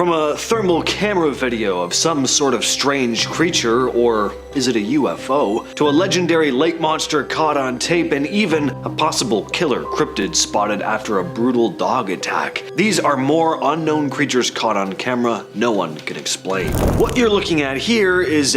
From a thermal camera video of some sort of strange creature, or is it a UFO, to a legendary lake monster caught on tape, and even a possible killer cryptid spotted after a brutal dog attack. These are more unknown creatures caught on camera no one can explain. What you're looking at here is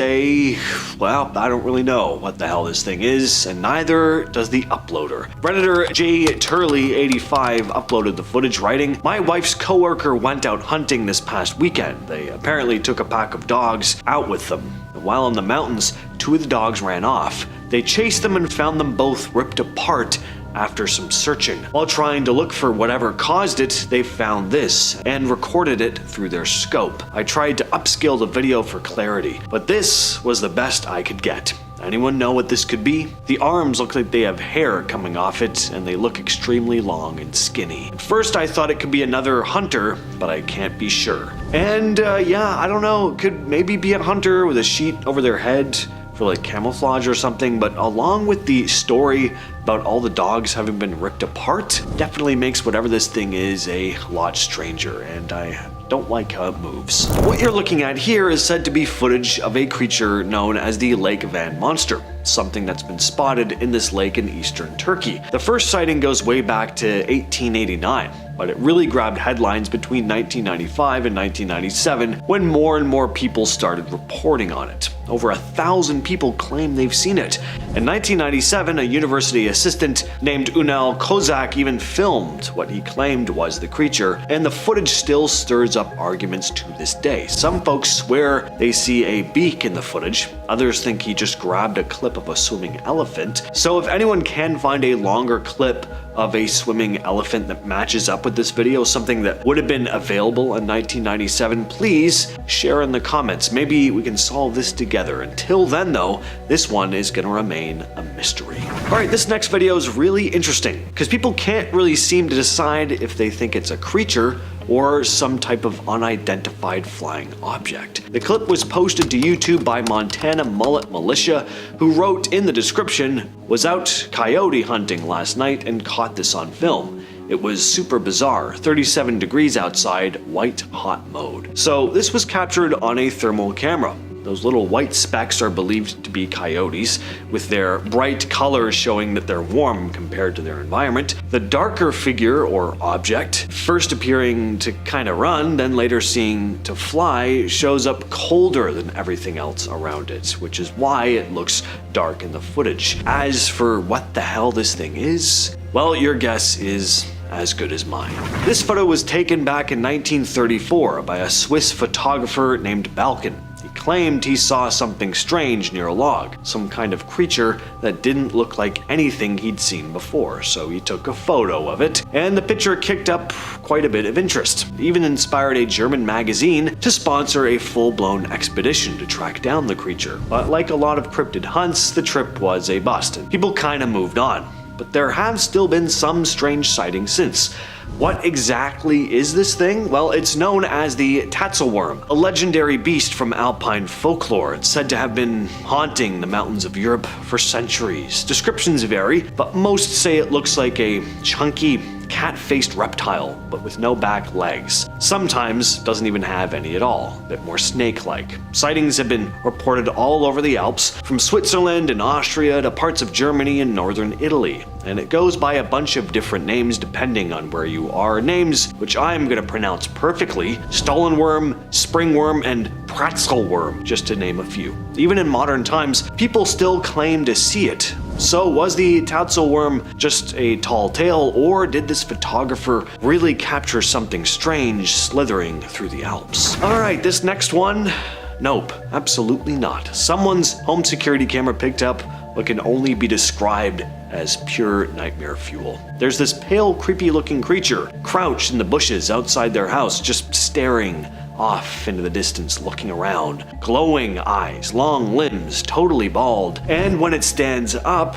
well, I don't really know what the hell this thing is, and neither does the uploader. Redditor J Turley 85 uploaded the footage, writing, "My wife's coworker went out hunting this past weekend. They apparently took a pack of dogs out with them. While in the mountains, two of the dogs ran off. They chased them and found them both ripped apart after some searching. While trying to look for whatever caused it, they found this and recorded it through their scope. I tried to upscale the video for clarity, but this was the best I could get. Anyone know what this could be? The arms look like they have hair coming off it, and they look extremely long and skinny. At first I thought it could be another hunter, but I can't be sure. And yeah, I don't know, it could maybe be a hunter with a sheet over their head for like camouflage or something, but along with the story about all the dogs having been ripped apart, definitely makes whatever this thing is a lot stranger, and I don't like how it moves. What you're looking at here is said to be footage of a creature known as the Lake Van monster, something that's been spotted in this lake in eastern Turkey. The first sighting goes way back to 1889. But it really grabbed headlines between 1995 and 1997 when more and more people started reporting on it. Over 1,000 people claim they've seen it. In 1997, a university assistant named Unal Kozak even filmed what he claimed was the creature, and the footage still stirs up arguments to this day. Some folks swear they see a beak in the footage, others think he just grabbed a clip of a swimming elephant. So if anyone can find a longer clip of a swimming elephant that matches up with this video, something that would have been available in 1997, please share in the comments. Maybe we can solve this together. Until then though, this one is gonna remain a mystery. Alright, this next video is really interesting because people can't really seem to decide if they think it's a creature or some type of unidentified flying object. The clip was posted to YouTube by Montana Mullet Militia, who wrote in the description, "Was out coyote hunting last night and caught this on film. It was super bizarre, 37 degrees outside, white hot mode." So this was captured on a thermal camera. Those little white specks are believed to be coyotes, with their bright colors showing that they're warm compared to their environment. The darker figure or object, first appearing to kind of run, then later seeing to fly, shows up colder than everything else around it, which is why it looks dark in the footage. As for what the hell this thing is, well, your guess is as good as mine. This photo was taken back in 1934 by a Swiss photographer named Balkan. He claimed he saw something strange near a log, some kind of creature that didn't look like anything he'd seen before, so he took a photo of it, and the picture kicked up quite a bit of interest. It even inspired a German magazine to sponsor a full-blown expedition to track down the creature. But like a lot of cryptid hunts, the trip was a bust, and people kinda moved on. But there have still been some strange sightings since. What exactly is this thing? Well, it's known as the tatselworm, a legendary beast from Alpine folklore. It's said to have been haunting the mountains of Europe for centuries. Descriptions vary, but most say it looks like a chunky, cat-faced reptile, but with no back legs. Sometimes doesn't even have any at all, a bit more snake-like. Sightings have been reported all over the Alps, from Switzerland and Austria to parts of Germany and northern Italy. And it goes by a bunch of different names depending on where you are. Names which I'm gonna pronounce perfectly: stollenworm, springworm, and tatselworm, just to name a few. Even in modern times, people still claim to see it. So was the tatselworm just a tall tale, or did this photographer really capture something strange slithering through the Alps? Alright, this next one, nope, absolutely not. Someone's home security camera picked up what can only be described as pure nightmare fuel. There's this pale, creepy looking creature crouched in the bushes outside their house, just staring off into the distance, looking around. Glowing eyes, long limbs, totally bald. And when it stands up,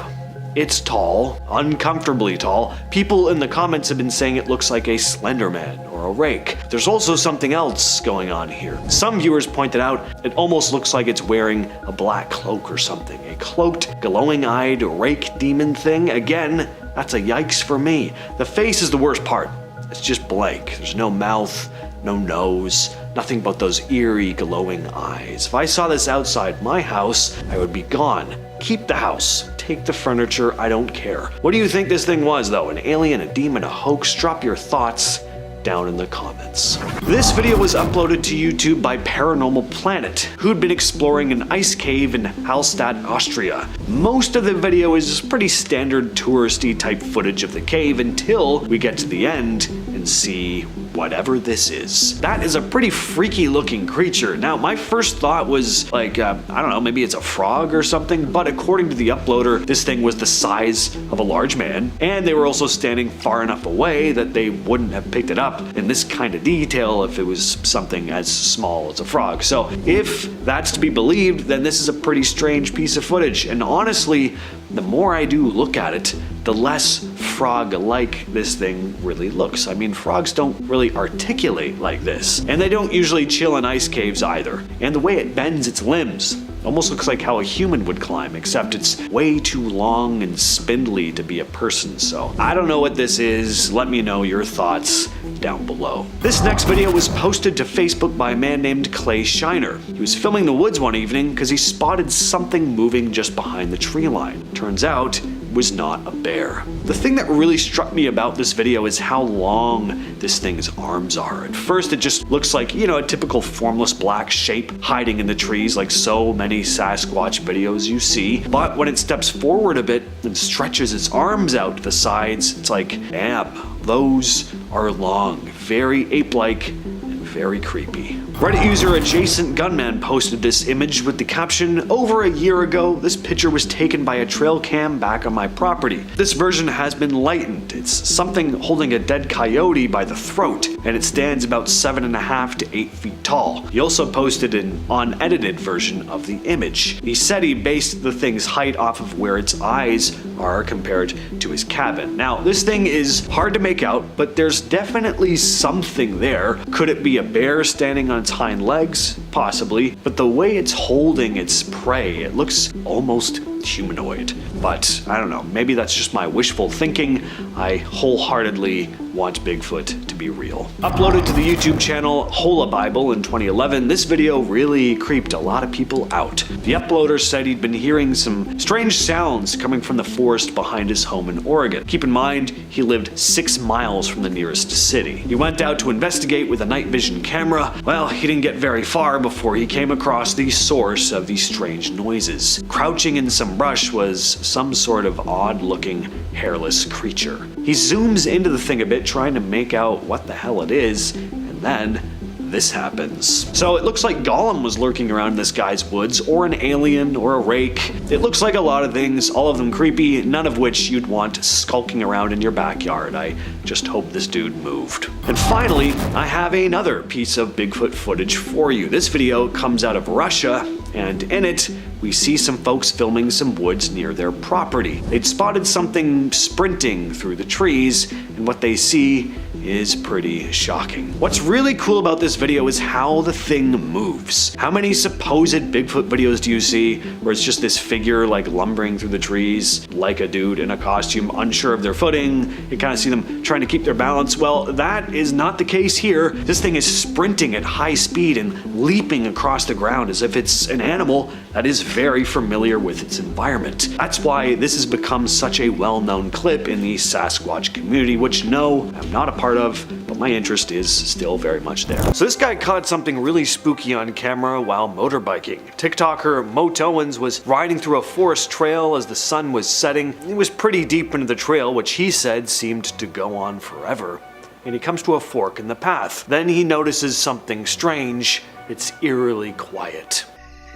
it's tall, uncomfortably tall. People in the comments have been saying it looks like a Slender Man or a rake. There's also something else going on here. Some viewers pointed out it almost looks like it's wearing a black cloak or something. A cloaked, glowing-eyed rake demon thing. Again, that's a yikes for me. The face is the worst part. It's just blank. There's no mouth, no nose, nothing but those eerie glowing eyes. If I saw this outside my house, I would be gone. Keep the house. Take the furniture, I don't care. What do you think this thing was though? An alien, a demon, a hoax? Drop your thoughts down in the comments. This video was uploaded to YouTube by Paranormal Planet, who'd been exploring an ice cave in Hallstatt, Austria. Most of the video is pretty standard touristy type footage of the cave until we get to the end and see whatever this is. That is a pretty freaky looking creature. Now, my first thought was like, I don't know, maybe it's a frog or something, but according to the uploader, this thing was the size of a large man, and they were also standing far enough away that they wouldn't have picked it up in this kind of detail if it was something as small as a frog. So if that's to be believed, then this is a pretty strange piece of footage. And honestly, the more I do look at it, the less frog-like this thing really looks. I mean, frogs don't really articulate like this, and they don't usually chill in ice caves either. And the way it bends its limbs almost looks like how a human would climb, except it's way too long and spindly to be a person. So I don't know what this is. Let me know your thoughts down below. This next video was posted to Facebook by a man named Clay Shiner. He was filming the woods one evening because he spotted something moving just behind the tree line. Turns out, it was not a bear. The thing that really struck me about this video is how long this thing's arms are. At first it just looks like, you know, a typical formless black shape hiding in the trees like so many Sasquatch videos you see. But when it steps forward a bit and stretches its arms out to the sides, it's like, damn, those are long, very ape-like and very creepy. Reddit user Adjacent Gunman posted this image with the caption, "Over a year ago, this picture was taken by a trail cam back on my property. This version has been lightened. It's something holding a dead coyote by the throat, and it stands about 7.5 to 8 feet tall." He also posted an unedited version of the image. He said he based the thing's height off of where its eyes are compared to his cabin. Now, this thing is hard to make out, but there's definitely something there. Could it be a bear standing on its hind legs? Possibly, but the way it's holding its prey, it looks almost humanoid. But I don't know, maybe that's just my wishful thinking. I wholeheartedly want Bigfoot to be real. Uploaded to the YouTube channel Hola Bible in 2011, this video really creeped a lot of people out. The uploader said he'd been hearing some strange sounds coming from the forest behind his home in Oregon. Keep in mind, he lived 6 miles from the nearest city. He went out to investigate with a night vision camera. Well, he didn't get very far before he came across the source of these strange noises. Crouching in some brush was some sort of odd-looking, hairless creature. He zooms into the thing a bit, trying to make out what the hell it is, and then this happens. So it looks like Gollum was lurking around this guy's woods, or an alien, or a rake. It looks like a lot of things, all of them creepy, none of which you'd want skulking around in your backyard. I just hope this dude moved. And finally, I have another piece of Bigfoot footage for you. This video comes out of Russia, and in it, we see some folks filming some woods near their property. They'd spotted something sprinting through the trees, and what they see is pretty shocking. What's really cool about this video is how the thing moves. How many supposed Bigfoot videos do you see where it's just this figure like lumbering through the trees, like a dude in a costume, unsure of their footing? You kind of see them trying to keep their balance. Well, that is not the case here. This thing is sprinting at high speed and leaping across the ground as if it's an animal that is very familiar with its environment. That's why this has become such a well-known clip in the Sasquatch community, which no, I'm not a part of, but my interest is still very much there. So this guy caught something really spooky on camera while motorbiking. TikToker Moat Owens was riding through a forest trail as the sun was setting. He was pretty deep into the trail, which he said seemed to go on forever. And he comes to a fork in the path. Then he notices something strange. It's eerily quiet.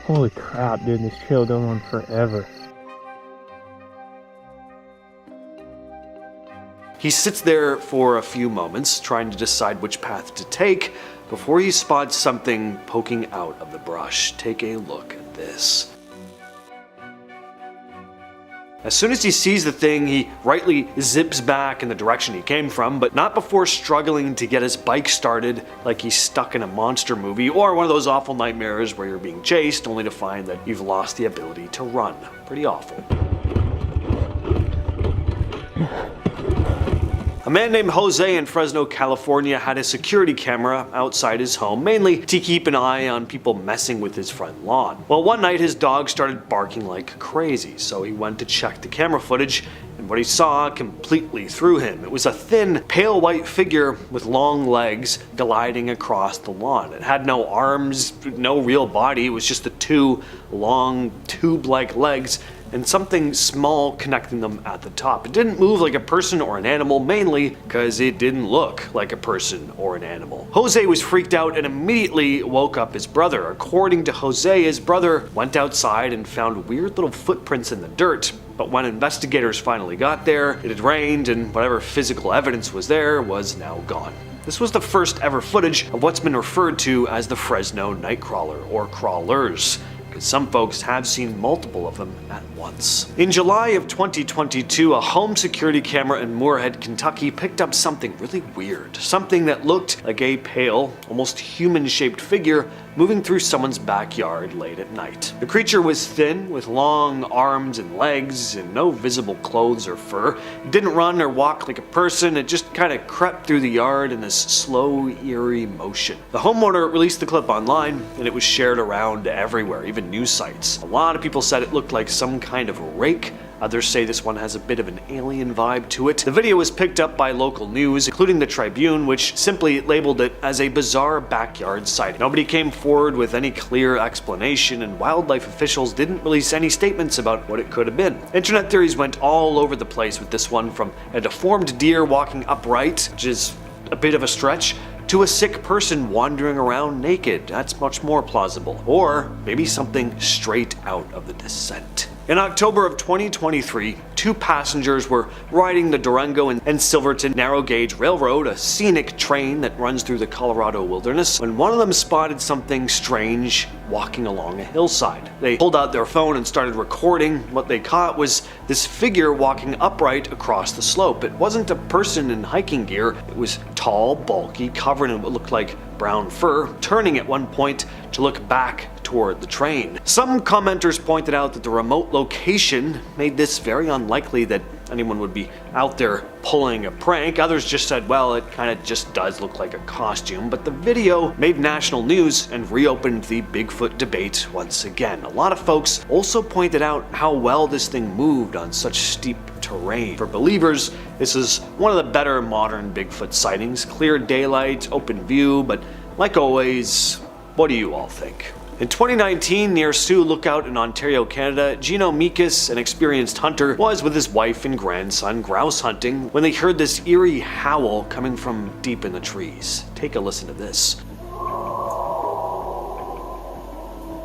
Holy crap, dude, this trail going on forever. He sits there for a few moments, trying to decide which path to take, before he spots something poking out of the brush. Take a look at this. As soon as he sees the thing, he rightly zips back in the direction he came from, but not before struggling to get his bike started like he's stuck in a monster movie or one of those awful nightmares where you're being chased only to find that you've lost the ability to run. Pretty awful. A man named Jose in Fresno, California had a security camera outside his home, mainly to keep an eye on people messing with his front lawn. Well, one night his dog started barking like crazy, so he went to check the camera footage, and what he saw completely threw him. It was a thin, pale white figure with long legs gliding across the lawn. It had no arms, no real body, it was just the two long, tube-like legs and something small connecting them at the top. It didn't move like a person or an animal, mainly because it didn't look like a person or an animal. Jose was freaked out and immediately woke up his brother. According to Jose, his brother went outside and found weird little footprints in the dirt. But when investigators finally got there, it had rained and whatever physical evidence was there was now gone. This was the first ever footage of what's been referred to as the Fresno nightcrawler, or crawlers, because some folks have seen multiple of them at once. In July of 2022, a home security camera in Moorhead, Kentucky picked up something really weird. Something that looked like a pale, almost human-shaped figure moving through someone's backyard late at night. The creature was thin, with long arms and legs, and no visible clothes or fur. It didn't run or walk like a person, it just kind of crept through the yard in this slow, eerie motion. The homeowner released the clip online, and it was shared around everywhere, even news sites. A lot of people said it looked like some kind of rake. Others say this one has a bit of an alien vibe to it. The video was picked up by local news, including the Tribune, which simply labeled it as a bizarre backyard sighting. Nobody came forward with any clear explanation, and wildlife officials didn't release any statements about what it could have been. Internet theories went all over the place with this one, from a deformed deer walking upright, which is a bit of a stretch, to a sick person wandering around naked. That's much more plausible. Or maybe something straight out of The Descent. In October of 2023, two passengers were riding the Durango and Silverton Narrow Gauge Railroad, a scenic train that runs through the Colorado wilderness, when one of them spotted something strange walking along a hillside. They pulled out their phone and started recording. What they caught was this figure walking upright across the slope. It wasn't a person in hiking gear. It was tall, bulky, covered in what looked like brown fur, turning at one point to look back toward the train. Some commenters pointed out that the remote location made this very unlikely that anyone would be out there pulling a prank. Others just said, well, it kind of just does look like a costume. But the video made national news and reopened the Bigfoot debate once again. A lot of folks also pointed out how well this thing moved on such steep terrain. For believers, this is one of the better modern Bigfoot sightings. Clear daylight, open view, but like always, what do you all think? In 2019, near Sioux Lookout in Ontario, Canada, Gino Mikas, an experienced hunter, was with his wife and grandson grouse hunting when they heard this eerie howl coming from deep in the trees. Take a listen to this.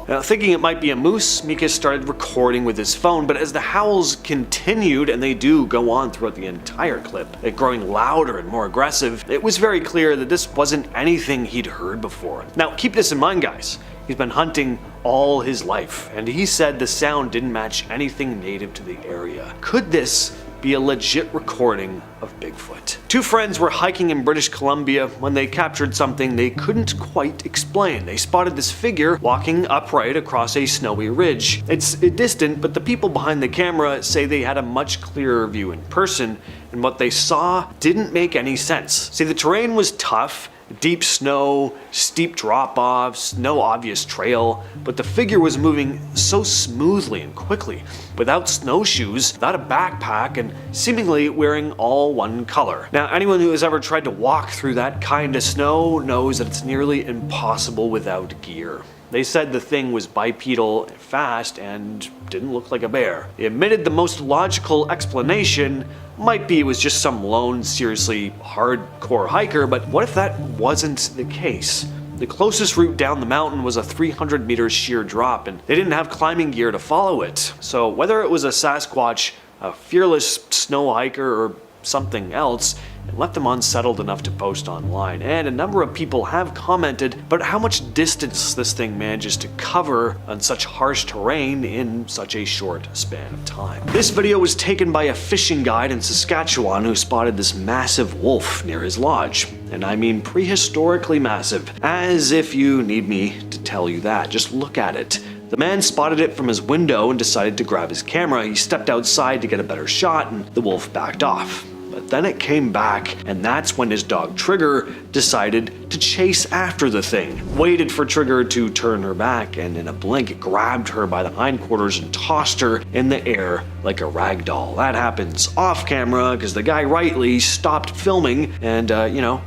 Now, thinking it might be a moose, Mikas started recording with his phone, but as the howls continued, and they do go on throughout the entire clip, it growing louder and more aggressive, it was very clear that this wasn't anything he'd heard before. Now, keep this in mind, guys. He's been hunting all his life, and he said the sound didn't match anything native to the area. Could this be a legit recording of Bigfoot? Two friends were hiking in British Columbia when they captured something they couldn't quite explain. They spotted this figure walking upright across a snowy ridge. It's distant, but the people behind the camera say they had a much clearer view in person, and what they saw didn't make any sense. See, the terrain was tough. Deep snow, steep drop-offs, no obvious trail, but the figure was moving so smoothly and quickly, without snowshoes, without a backpack, and seemingly wearing all one color. Now, anyone who has ever tried to walk through that kind of snow knows that it's nearly impossible without gear. They said the thing was bipedal, fast, and didn't look like a bear. They admitted the most logical explanation might be it was just some lone, seriously hardcore hiker, but what if that wasn't the case? The closest route down the mountain was a 300-meter sheer drop, and they didn't have climbing gear to follow it. So whether it was a Sasquatch, a fearless snow hiker, or something else, it left them unsettled enough to post online, and a number of people have commented about how much distance this thing manages to cover on such harsh terrain in such a short span of time. This video was taken by a fishing guide in Saskatchewan who spotted this massive wolf near his lodge. And I mean prehistorically massive, as if you need me to tell you that. Just look at it. The man spotted it from his window and decided to grab his camera. He stepped outside to get a better shot, and the wolf backed off. but then it came back, and that's when his dog Trigger decided to chase after the thing. Waited for Trigger to turn her back, and in a blink grabbed her by the hindquarters and tossed her in the air like a rag doll. That happens off camera because the guy rightly stopped filming and,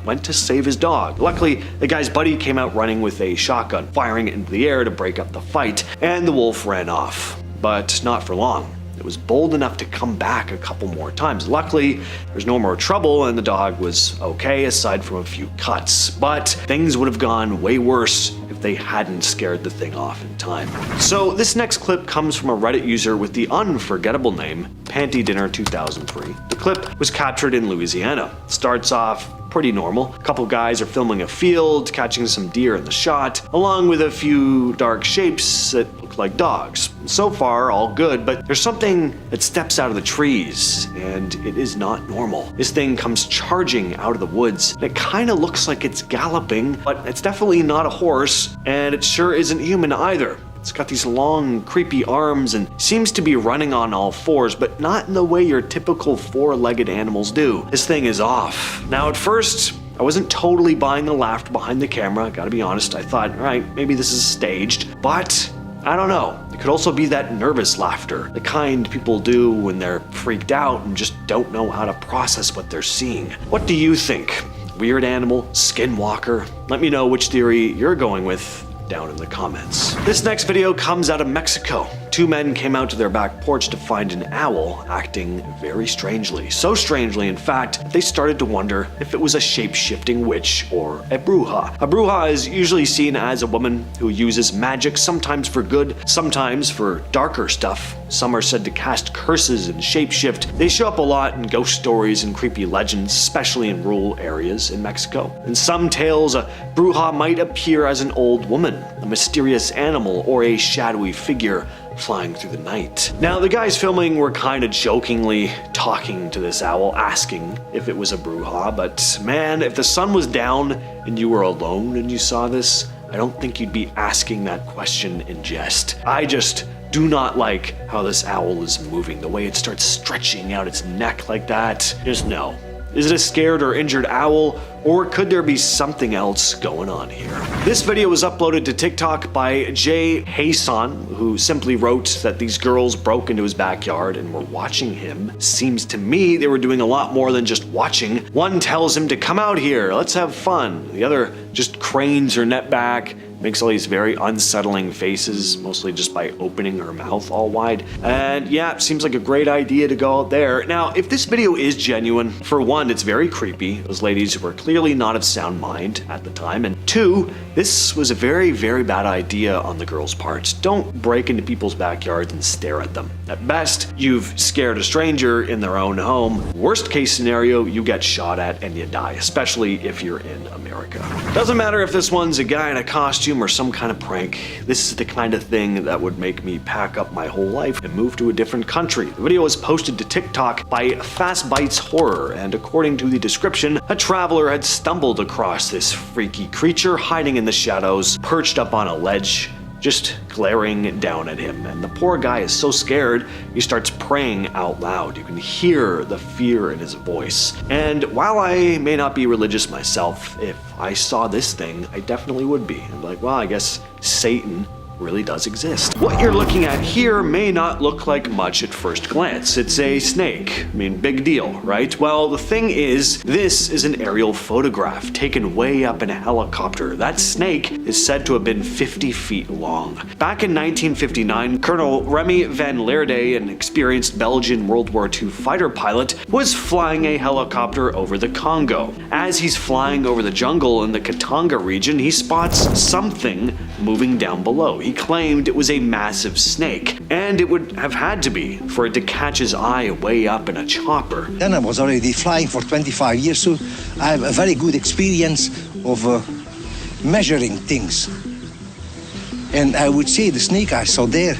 went to save his dog. Luckily, the guy's buddy came out running with a shotgun, firing it into the air to break up the fight, and the wolf ran off. But not for long. It was bold enough to come back a couple more times. Luckily, there's no more trouble and the dog was okay aside from a few cuts. But things would have gone way worse if they hadn't scared the thing off in time. So this next clip comes from a Reddit user with the unforgettable name Panty Dinner 2003. The clip was captured in Louisiana. It starts off pretty normal. A couple guys are filming a field, catching some deer in the shot, along with a few dark shapes that look like dogs. So far, all good, but there's something that steps out of the trees, and it is not normal. This thing comes charging out of the woods, and it kind of looks like it's galloping, but it's definitely not a horse, and it sure isn't human either. It's got these long, creepy arms and seems to be running on all fours, but not in the way your typical four-legged animals do. This thing is off. Now, at first, I wasn't totally buying the laughter behind the camera, gotta be honest. I thought, all right, maybe this is staged, but I don't know. It could also be that nervous laughter, the kind people do when they're freaked out and just don't know how to process what they're seeing. What do you think? Weird animal? Skinwalker? Let me know which theory you're going with down in the comments. This next video comes out of Mexico. Two men came out to their back porch to find an owl acting very strangely. So strangely, in fact, they started to wonder if it was a shape-shifting witch or a bruja. A bruja is usually seen as a woman who uses magic, sometimes for good, sometimes for darker stuff. Some are said to cast curses and shapeshift. They show up a lot in ghost stories and creepy legends, especially in rural areas in Mexico. In some tales, a bruja might appear as an old woman, a mysterious animal, or a shadowy figure flying through the night. Now, the guys filming were kind of jokingly talking to this owl, asking if it was a bruja, but man, if the sun was down and you were alone and you saw this, I don't think you'd be asking that question in jest. I just do not like how this owl is moving, the way it starts stretching out its neck like that. Just no. Is it a scared or injured owl, or could there be something else going on here? This video was uploaded to TikTok by Jay Hayson, who simply wrote that these girls broke into his backyard and were watching him. Seems to me they were doing a lot more than just watching. One tells him to come out here, let's have fun. The other just cranes her net back, makes all these very unsettling faces, mostly just by opening her mouth all wide. And yeah, it seems like a great idea to go out there. Now, if this video is genuine, for one, it's very creepy. Those ladies were clearly not of sound mind at the time. And two, this was a very, very bad idea on the girls' part. Don't break into people's backyards and stare at them. At best, you've scared a stranger in their own home. Worst case scenario, you get shot at and you die, especially if you're in America. Doesn't matter if this one's a guy in a costume or some kind of prank. This is the kind of thing that would make me pack up my whole life and move to a different country. The video was posted to TikTok by Fast Bites Horror, and according to the description, a traveler had stumbled across this freaky creature hiding in the shadows, perched up on a ledge, just glaring down at him. And the poor guy is so scared, he starts praying out loud. You can hear the fear in his voice. And while I may not be religious myself, if I saw this thing, I definitely would be. I'm like, well, I guess Satan really does exist. What you're looking at here may not look like much at first glance. It's a snake. I mean, big deal, right? Well, the thing is, this is an aerial photograph taken way up in a helicopter. That snake is said to have been 50 feet long. Back in 1959, Colonel Remy van Leerde, an experienced Belgian World War II fighter pilot, was flying a helicopter over the Congo. As he's flying over the jungle in the Katanga region, he spots something moving down below. He claimed it was a massive snake, and it would have had to be for it to catch his eye way up in a chopper. Then I was already flying for 25 years, so I have a very good experience of measuring things. And I would say the snake I saw there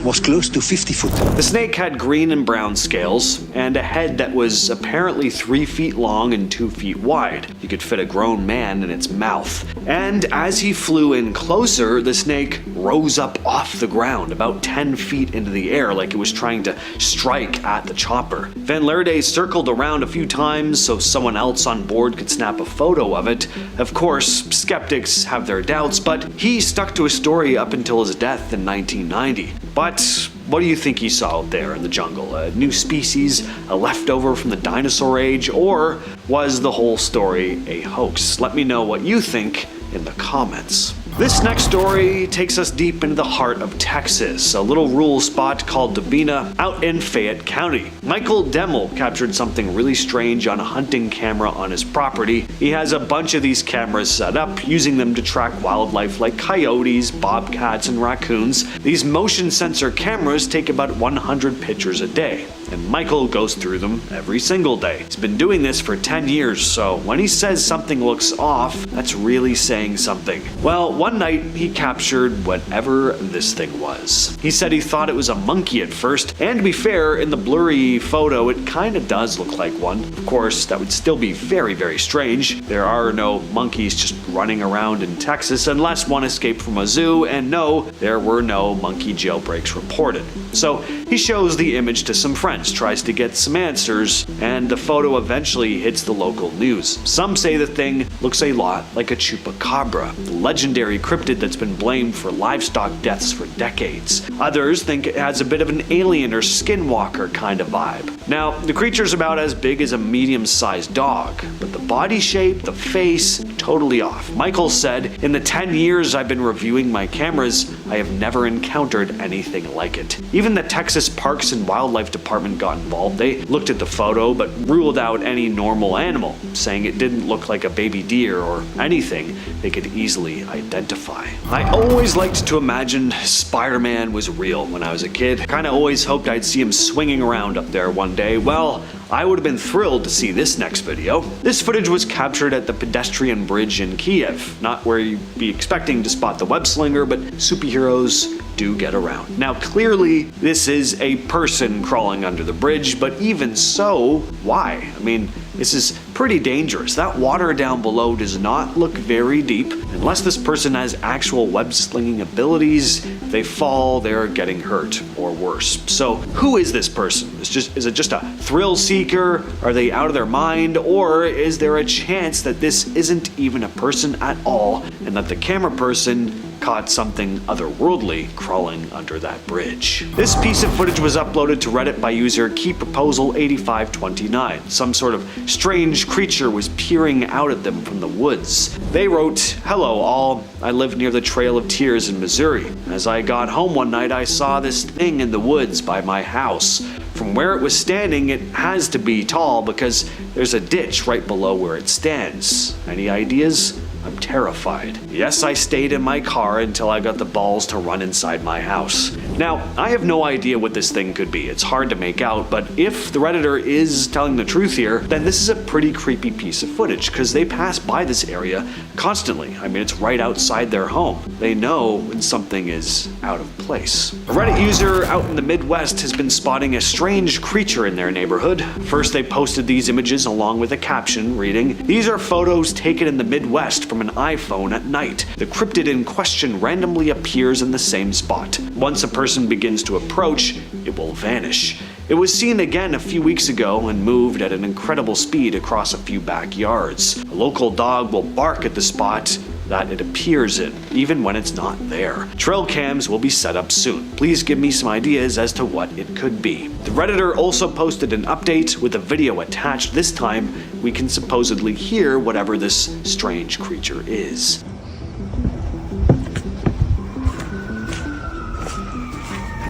was close to 50 foot. The snake had green and brown scales and a head that was apparently 3 feet long and 2 feet wide. You could fit a grown man in its mouth. And as he flew in closer, the snake rose up off the ground about 10 feet into the air like it was trying to strike at the chopper. Van Lierde circled around a few times so someone else on board could snap a photo of it. Of course, skeptics have their doubts, but he stuck to his story up until his death in 1990. But what do you think he saw out there in the jungle? A new species, a leftover from the dinosaur age, or was the whole story a hoax? Let me know what you think in the comments. This next story takes us deep into the heart of Texas, a little rural spot called Dabina out in Fayette County. Michael Demel captured something really strange on a hunting camera on his property. He has a bunch of these cameras set up, using them to track wildlife like coyotes, bobcats, and raccoons. These motion sensor cameras take about 100 pictures a day, and Michael goes through them every single day. He's been doing this for 10 years, so when he says something looks off, that's really saying something. Well, one night he captured whatever this thing was. He said he thought it was a monkey at first, and to be fair, in the blurry photo it kinda does look like one. Of course, that would still be very, very strange. There are no monkeys just running around in Texas unless one escaped from a zoo, and no, there were no monkey jailbreaks reported. So he shows the image to some friends, tries to get some answers, and the photo eventually hits the local news. Some say the thing looks a lot like a chupacabra, the legendary cryptid that's been blamed for livestock deaths for decades. Others think it has a bit of an alien or skinwalker kind of vibe. Now, the creature's about as big as a medium-sized dog, but the body shape, the face, totally off. Michael said, "In the 10 years I've been reviewing my cameras, I have never encountered anything like it." Even the Texas Parks and Wildlife Department got involved. They looked at the photo but ruled out any normal animal, saying it didn't look like a baby deer or anything they could easily identify. I always liked to imagine Spider-Man was real when I was a kid. Kinda always hoped I'd see him swinging around up there one day. Well, I would have been thrilled to see this next video. This footage was captured at the pedestrian bridge in Kiev, not where you'd be expecting to spot the web slinger, but superheroes do get around. Now clearly this is a person crawling under the bridge, but even so, why? I mean, this is pretty dangerous. That water down below does not look very deep. Unless this person has actual web slinging abilities, if they fall, they're getting hurt or worse. So who is this person? Is it just a thrill seeker? Are they out of their mind? Or is there a chance that this isn't even a person at all and that the camera person caught something otherworldly crawling under that bridge? This piece of footage was uploaded to Reddit by user KeyProposal8529. Some sort of strange creature was peering out at them from the woods. They wrote, "Hello all, I live near the Trail of Tears in Missouri. As I got home one night I saw this thing in the woods by my house. From where it was standing, it has to be tall because there's a ditch right below where it stands. Any ideas? I'm terrified. Yes, I stayed in my car until I got the balls to run inside my house." Now, I have no idea what this thing could be. It's hard to make out, but if the Redditor is telling the truth here, then this is a pretty creepy piece of footage because they pass by this area constantly. I mean, it's right outside their home. They know when something is out of place. A Reddit user out in the Midwest has been spotting a strange creature in their neighborhood. First, they posted these images along with a caption reading, "These are photos taken in the Midwest from an iPhone at night. The cryptid in question randomly appears in the same spot. Once a person begins to approach, it will vanish. It was seen again a few weeks ago and moved at an incredible speed across a few backyards. A local dog will bark at the spot that it appears in, even when it's not there. Trail cams will be set up soon. Please give me some ideas as to what it could be." The Redditor also posted an update with a video attached. This time, we can supposedly hear whatever this strange creature is.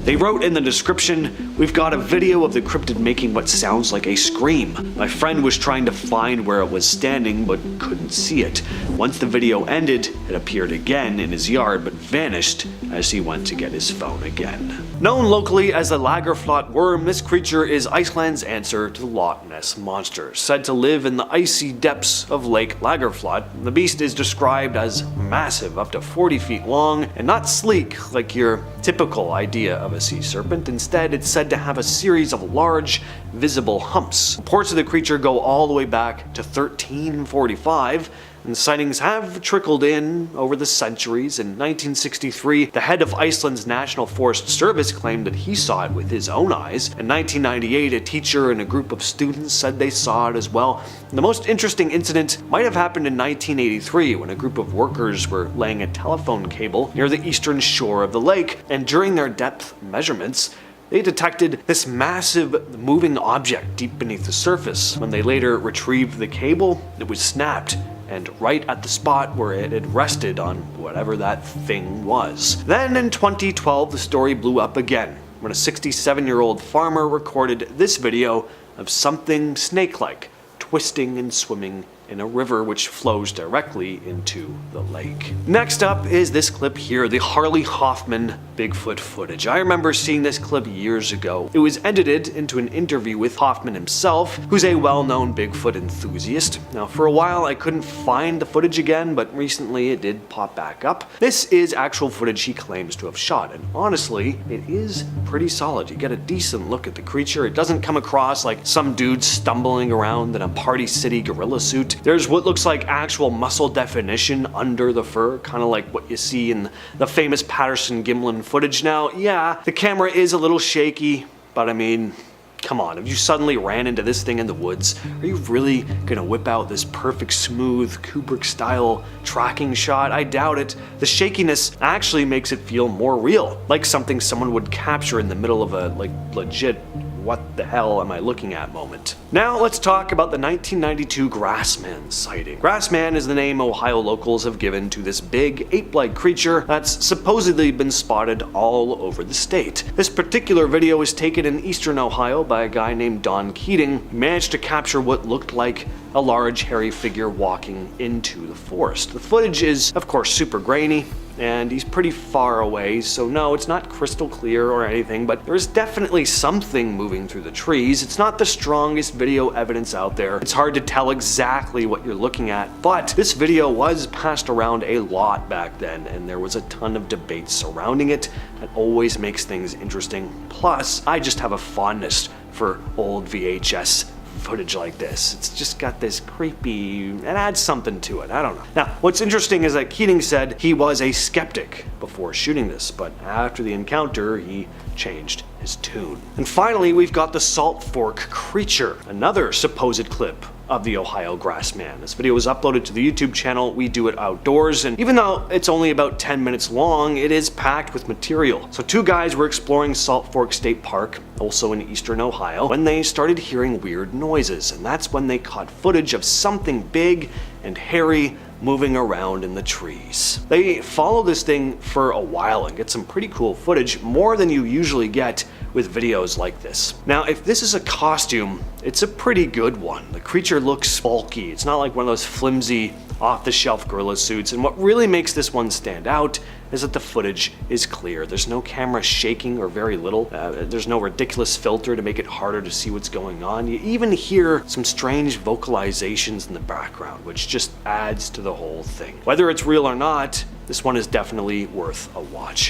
They wrote in the description, "We've got a video of the cryptid making what sounds like a scream. My friend was trying to find where it was standing but couldn't see it. Once the video ended, it appeared again in his yard but vanished as he went to get his phone again." Known locally as the Laggerflot worm, this creature is Iceland's answer to the Loch Ness Monster. Said to live in the icy depths of Lake Laggerflot, the beast is described as massive, up to 40 feet long, and not sleek like your typical idea of a sea serpent. Instead, it's said to have a series of large, visible humps. Reports of the creature go all the way back to 1345, And sightings have trickled in over the centuries. In 1963, the head of Iceland's National Forest Service claimed that he saw it with his own eyes. In 1998, a teacher and a group of students said they saw it as well. The most interesting incident might have happened in 1983 when a group of workers were laying a telephone cable near the eastern shore of the lake, and during their depth measurements, they detected this massive moving object deep beneath the surface. When they later retrieved the cable, it was snapped, and right at the spot where it had rested on whatever that thing was. Then in 2012, the story blew up again when a 67-year-old farmer recorded this video of something snake-like twisting and swimming in a river which flows directly into the lake. Next up is this clip here, the Harley Hoffman Bigfoot footage. I remember seeing this clip years ago. It was edited into an interview with Hoffman himself, who's a well-known Bigfoot enthusiast. Now, for a while I couldn't find the footage again, but recently it did pop back up. This is actual footage he claims to have shot, and honestly, it is pretty solid. You get a decent look at the creature. It doesn't come across like some dude stumbling around in a Party City gorilla suit. There's what looks like actual muscle definition under the fur, kind of like what you see in the famous Patterson-Gimlin footage. Now, yeah, the camera is a little shaky, but I mean, come on, if you suddenly ran into this thing in the woods, are you really gonna whip out this perfect, smooth, Kubrick-style tracking shot? I doubt it. The shakiness actually makes it feel more real, like something someone would capture in the middle of a, like, legit what the hell am I looking at moment. Now let's talk about the 1992 Grassman sighting. Grassman is the name Ohio locals have given to this big ape-like creature that's supposedly been spotted all over the state. This particular video was taken in eastern Ohio by a guy named Don Keating, who managed to capture what looked like a large hairy figure walking into the forest. The footage is, of course, super grainy, and he's pretty far away, so no, it's not crystal clear or anything, but there's definitely something moving through the trees. It's not the strongest video evidence out there. It's hard to tell exactly what you're looking at, but this video was passed around a lot back then, and there was a ton of debate surrounding it. That always makes things interesting. Plus, I just have a fondness for old VHS footage like this. It's just got this creepy, it adds something to it, I don't know. Now, what's interesting is that Keating said he was a skeptic before shooting this, but after the encounter, he changed his tune. And finally, we've got the Salt Fork Creature, another supposed clip of the Ohio Grassman. This video was uploaded to the YouTube channel We Do It Outdoors, and even though it's only about 10 minutes long, it is packed with material. So two guys were exploring Salt Fork State Park, also in eastern Ohio, when they started hearing weird noises, and that's when they caught footage of something big and hairy moving around in the trees. They follow this thing for a while and get some pretty cool footage, more than you usually get with videos like this. Now, if this is a costume, it's a pretty good one. The creature looks bulky. It's not like one of those flimsy, off-the-shelf gorilla suits, and what really makes this one stand out is that the footage is clear. There's no camera shaking, or very little. There's no ridiculous filter to make it harder to see what's going on. You even hear some strange vocalizations in the background, which just adds to the whole thing. Whether it's real or not, this one is definitely worth a watch.